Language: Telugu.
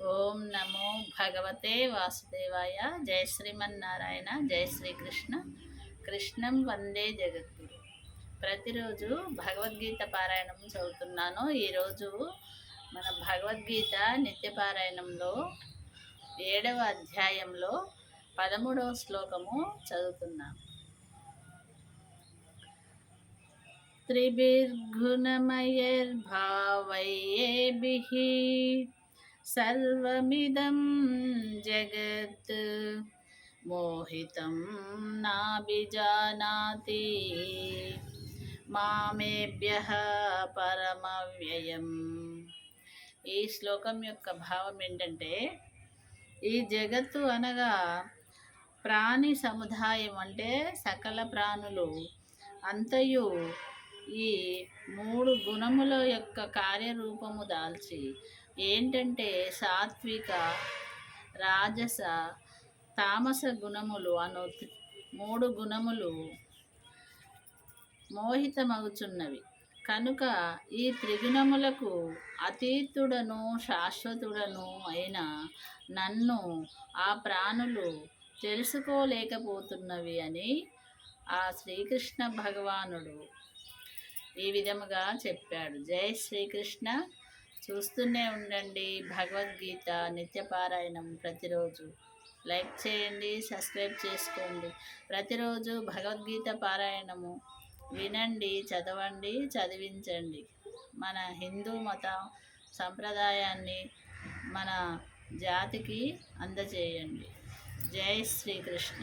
ఓం నమో భగవతే వాసుదేవాయ. జయ శ్రీమన్నారాయణ. జయ శ్రీకృష్ణ. కృష్ణం వందే జగద్గురు. ప్రతిరోజు భగవద్గీత పారాయణం చదువుతున్నాను. ఈరోజు మన భగవద్గీత నిత్యపారాయణంలో 7వ అధ్యాయంలో 13వ శ్లోకము చదువుతున్నాను. త్రిభిర్గుణమయైర్భావైః సర్వమిదం జగత్ మోహితం నాభిజానాతి మామేభ్యః పరమవ్యయం. ఈ శ్లోకం యొక్క భావం ఏంటంటే, ఈ జగత్తు అనగా ప్రాణి సముదాయం, అంటే సకల ప్రాణులు అంతయు ఈ 3 గుణముల యొక్క కార్యరూపము దాల్చి ఏంటంటే సాత్విక, రాజస, తామస గుణములు అను 3 గుణములు మోహితమగుచున్నవి. కనుక ఈ త్రిగుణములకు అతీతుడను శాశ్వతుడను అయిన నన్ను ఆ ప్రాణులు తెలుసుకోలేకపోతున్నవి అని ఆ శ్రీకృష్ణ భగవానుడు ఈ విధముగా చెప్పాడు. జై శ్రీకృష్ణ. చూస్తూనే ఉండండి భగవద్గీత నిత్యపారాయణం. ప్రతిరోజు లైక్ చేయండి, సబ్స్క్రైబ్ చేసుకోండి. ప్రతిరోజు భగవద్గీత పారాయణము వినండి, చదవండి, చదివించండి. మన హిందూ మత సంప్రదాయాన్ని మన జాతికి అందజేయండి. జై శ్రీకృష్ణ.